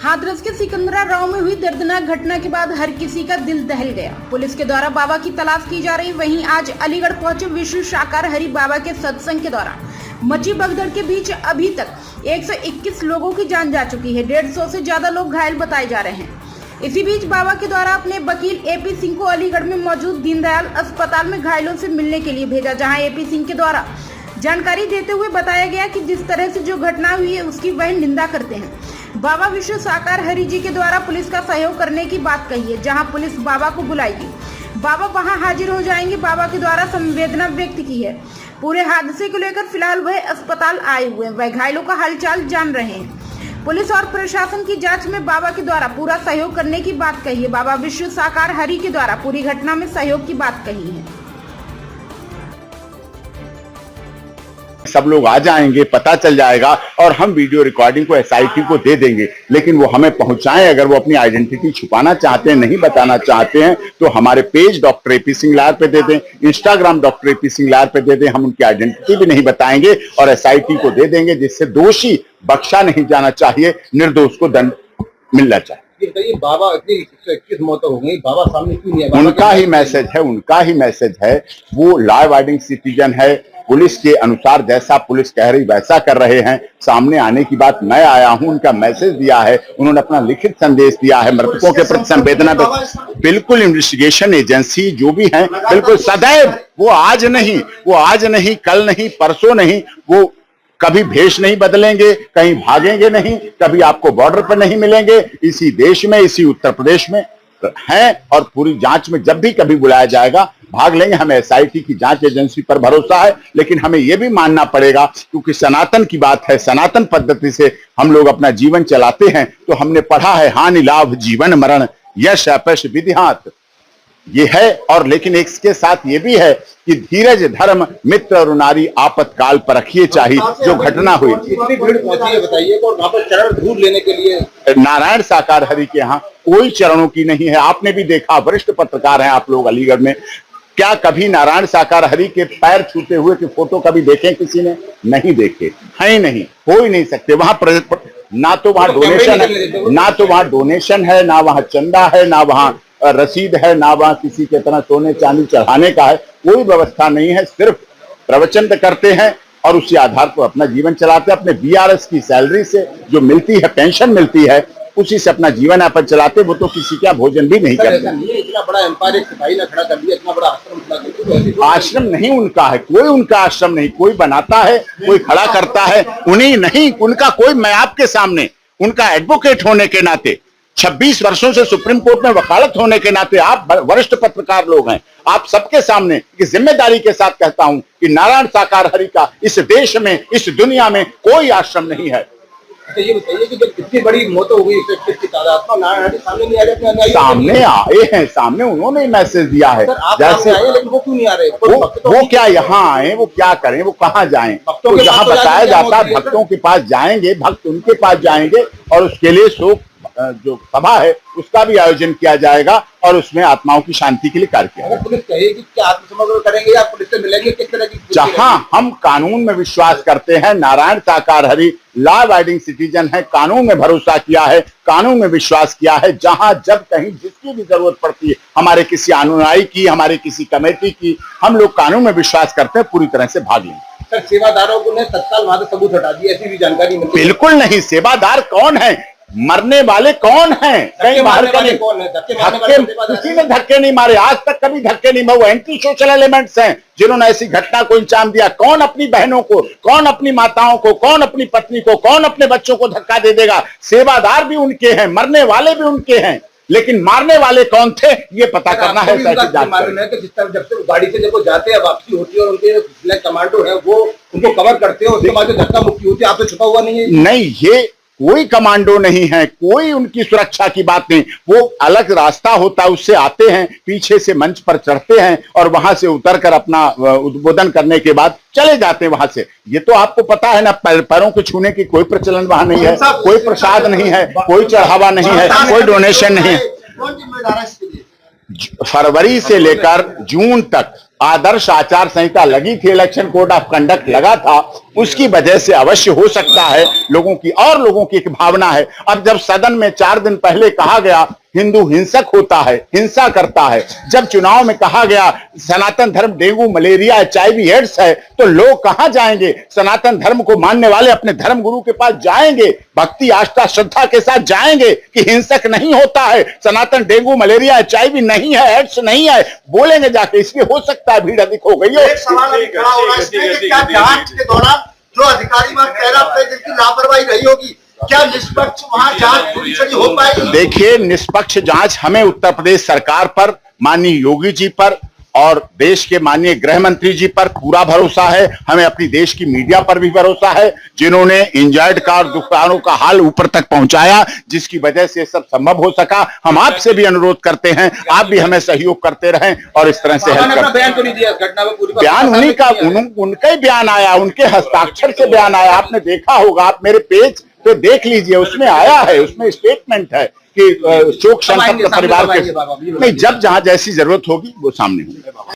हाथरस के सिकंदरा गांव में हुई दर्दनाक घटना के बाद हर किसी का दिल दहल गया। पुलिस के द्वारा बाबा की तलाश की जा रही। वहीं आज अलीगढ़ पहुंचे विश्व साकार हरि बाबा के सत्संग के दौरान मची भगदड़ के बीच अभी तक 121 लोगों की जान जा चुकी है। 150 से ज्यादा लोग घायल बताए जा रहे हैं। इसी बीच बाबा के द्वारा अपने वकील एपी सिंह को अलीगढ़ में मौजूद दीनदयाल अस्पताल में घायलों से मिलने के लिए भेजा, जहां एपी सिंह के द्वारा जानकारी देते हुए बताया गया कि जिस तरह से जो घटना हुई है उसकी वह निंदा करते हैं। बाबा विश्व साकार हरि जी के द्वारा पुलिस का सहयोग करने की बात कही है। जहां पुलिस बाबा को बुलाएगी, बाबा वहां हाजिर हो जाएंगे। बाबा के द्वारा संवेदना व्यक्त की है। पूरे हादसे को लेकर फिलहाल वह अस्पताल आए हुए हैं, वह घायलों का हालचाल जान रहे हैं। पुलिस और प्रशासन की जांच में बाबा के द्वारा पूरा सहयोग करने की बात कही है। बाबा विश्व साकार हरि के द्वारा पूरी घटना में सहयोग की बात कही है। सब लोग आ जाएंगे, पता चल जाएगा और हम वीडियो रिकॉर्डिंग को एसआईटी को दे देंगे, लेकिन वो हमें पहुंचाएं। अगर वो अपनी आइडेंटिटी छुपाना चाहते हैं, नहीं बताना चाहते हैं, तो हमारे page doctor AP Singh lawyer पे दे दें, Instagram doctor AP Singh lawyer पे दे दें। हम उनकी आइडेंटिटी भी नहीं बताएंगे और एसआईटी को दे देंगे, जिससे दोषी बख्शा नहीं जाना चाहिए, निर्दोष को दंड मिलना चाहिए। बाबा इतनी 121 मौतें हो गई, बाबा सामने क्यों नहीं है? उनका ही मैसेज है। वो लॉ अबाइडिंग सिटीजन है। पुलिस के अनुसार जैसा पुलिस कह रही वैसा कर रहे हैं। सामने आने की बात मैं आया हूं, उनका मैसेज दिया है, उन्होंने अपना लिखित संदेश दिया है। मृतकों के प्रति संवेदना बिल्कुल इन्वेस्टिगेशन एजेंसी जो भी है, बिल्कुल सदैव वो आज नहीं, कल नहीं, परसों नहीं, वो कभी भेष नहीं बदलेंगे, कहीं भागेंगे नहीं, कभी आपको बॉर्डर पर नहीं मिलेंगे। इसी देश में, इसी उत्तर प्रदेश में हैं और पूरी जांच में जब भी कभी बुलाया जाएगा भाग लेंगे। हमें एसआईटी की जांच एजेंसी पर भरोसा है, लेकिन हमें यह भी मानना पड़ेगा, क्योंकि सनातन की बात है, सनातन पद्धति से हम लोग अपना जीवन चलाते हैं। तो हमने पढ़ा है, हानि लाभ जीवन मरण यश अपयश विधिहात, ये है। और लेकिन इसके साथ ये भी है कि धीरज धर्म मित्र और नारी आपातकाल पर रखिए चाहिए। जो घटना हुई, इतनी भीड़ पहुंची है बताइए, और वहां पर चरण धूल लेने के लिए नारायण साकार हरि के यहाँ कोई चरणों की नहीं है। आपने भी देखा, वरिष्ठ पत्रकार हैं आप लोग अलीगढ़ में, क्या कभी नारायण साकार हरि के पैर छूते हुए की फोटो कभी देखे किसी ने? नहीं देखे, है ही नहीं, हो ही नहीं सकते। वहां ना तो वहां डोनेशन है, ना वहां चंदा है, ना वहां रसीद है, ना वहां किसी के तरह सोने चांदी चढ़ाने का है, कोई व्यवस्था नहीं है। सिर्फ प्रवचन करते हैं और उसी आधार पर अपना जीवन चलाते हैं। अपने बीआरएस की सैलरी से जो मिलती है, पेंशन मिलती है, उसी से अपना जीवन यापन चलाते। वो तो किसी का भोजन भी नहीं करते। इतना बड़ा एम्पायर एक सिपाही ने खड़ा कर दिया, इतना बड़ा आश्रम खड़ा कर दिया। आश्रम नहीं उनका है, कोई उनका आश्रम नहीं। कोई बनाता है, कोई खड़ा करता है, उन्हीं नहीं उनका कोई। मैं आपके सामने उनका एडवोकेट होने के नाते, 26 वर्षों से सुप्रीम कोर्ट में वकालत होने के नाते, आप वरिष्ठ पत्रकार लोग हैं, आप सबके सामने की जिम्मेदारी के साथ कहता हूं कि नारायण साकार हरि का इस देश में, इस दुनिया में कोई आश्रम नहीं है। तो ये बताइए कि जब इतनी बड़ी मौत हो गई, 121 की तादाद में, नारायण हरि सामने नहीं आ रहे? सामने आए हैं, सामने उन्होंने मैसेज दिया है। जैसे आए, लेकिन वो क्यों नहीं आ रहे? वो क्या यहाँ आए, वो क्या करें, वो कहाँ जाएं? तो जहाँ बताया जाता है भक्तों के पास जाएंगे, भक्त उनके पास जाएंगे और उसके लिए शोक जो सभा है उसका भी आयोजन किया जाएगा और उसमें आत्माओं की शांति के लिए कार्य किया जाएगा। पुलिस कहेगी कि आत्मसमर्पण करेंगे या पुलिस से मिलेंगे, किस तरह की? जहां हम कानून में विश्वास करते हैं, नारायण साकार हरि लॉ अबाइडिंग सिटीजन है, कानून में भरोसा किया है, कानून में विश्वास किया है। जहां जब कहीं जिसकी भी जरूरत पड़ती है, हमारे किसी अनुयायी की, हमारे किसी कमेटी की, हम लोग कानून में विश्वास करते हैं, पूरी तरह से भाग लेंगे। सर, सेवादारों को ने तत्काल वहां से सबूत हटा दिया, ऐसी भी जानकारी मिली? बिल्कुल नहीं। सेवादार कौन है? मरने वाले कौन हैं? कहीं बाहर का नहीं। किसी ने धक्के नहीं मारे, आज तक कभी धक्के नहीं मारे। एंटी सोशल एलिमेंट्स हैं जिन्होंने ऐसी घटना को अंजाम दिया। कौन अपनी बहनों को, कौन अपनी माताओं को, कौन अपनी पत्नी को, कौन अपने बच्चों को धक्का दे देगा? सेवादार भी उनके हैं, मरने वाले भी उनके हैं, लेकिन मारने वाले कौन थे ये पता करना है। जब से गाड़ी से जब वो जाते हैं, वापसी होती है और उनके कमांडो है वो उनको कवर करते हैं, उसके बाद जो धक्का मुक्की होती है, आप तो छुपा हुआ नहीं है? नहीं, ये कोई कमांडो नहीं है, कोई उनकी सुरक्षा की बात नहीं। वो अलग रास्ता होता है, उससे आते हैं, पीछे से मंच पर चढ़ते हैं और वहां से उतरकर अपना उद्बोधन करने के बाद चले जाते हैं वहां से। ये तो आपको पता है ना, पैरों को छूने की कोई प्रचलन वहां नहीं है, कोई प्रसाद नहीं है, कोई चढ़ावा नहीं है, कोई डोनेशन नहीं है। फरवरी से लेकर जून तक आदर्श आचार संहिता लगी थी, इलेक्शन कोड ऑफ कंडक्ट लगा था, उसकी वजह से अवश्य हो सकता है लोगों की एक भावना है। अब जब सदन में 4 दिन पहले कहा गया हिंदू हिंसक होता है, हिंसा करता है, जब चुनाव में कहा गया सनातन धर्म डेंगू मलेरिया HIV एड्स है, तो लोग कहां जाएंगे? सनातन धर्म को मानने वाले अपने धर्म गुरु के पास जाएंगे, भक्ति आस्था श्रद्धा के साथ जाएंगे कि हिंसक नहीं होता है, सनातन डेंगू मलेरिया HIV नहीं है, एड्स नहीं है, बोलेंगे जाके। इसलिए हो सकता है भीड़ अधिक हो गई हो। एक सवाल अभी खड़ा हो रहा है इसमें कि क्या जांच के दौरान जो अधिकारी वहां तैनात थे जिनकी लापरवाही रही होगी, क्या निष्पक्ष वहां जांच पूरी सही हो पाएगी? देखिए, निष्पक्ष जांच हमें उत्तर प्रदेश सरकार पर, माननीय योगी जी पर और देश के माननीय गृह मंत्री जी पर पूरा भरोसा है। हमें अपनी देश की मीडिया पर भी भरोसा है, जिन्होंने इंजर्ड का और दुकानों का हाल ऊपर तक पहुंचाया, जिसकी वजह से सब संभव हो सका। हम आपसे भी अनुरोध करते हैं, आप भी हमें सहयोग करते रहें और इस तरह से हेल्प करें। बयान तो नहीं दिया घटना में, पूरी बयान उन्हीं का, उनका ही बयान आया, उनके हस्ताक्षर से बयान आया। आपने देखा होगा, आप मेरे पेज पे देख लीजिए, उसमें आया है, उसमें स्टेटमेंट है कि शोक संतप्त परिवार के नहीं, जब जहां जैसी जरूरत होगी वो सामने होगी।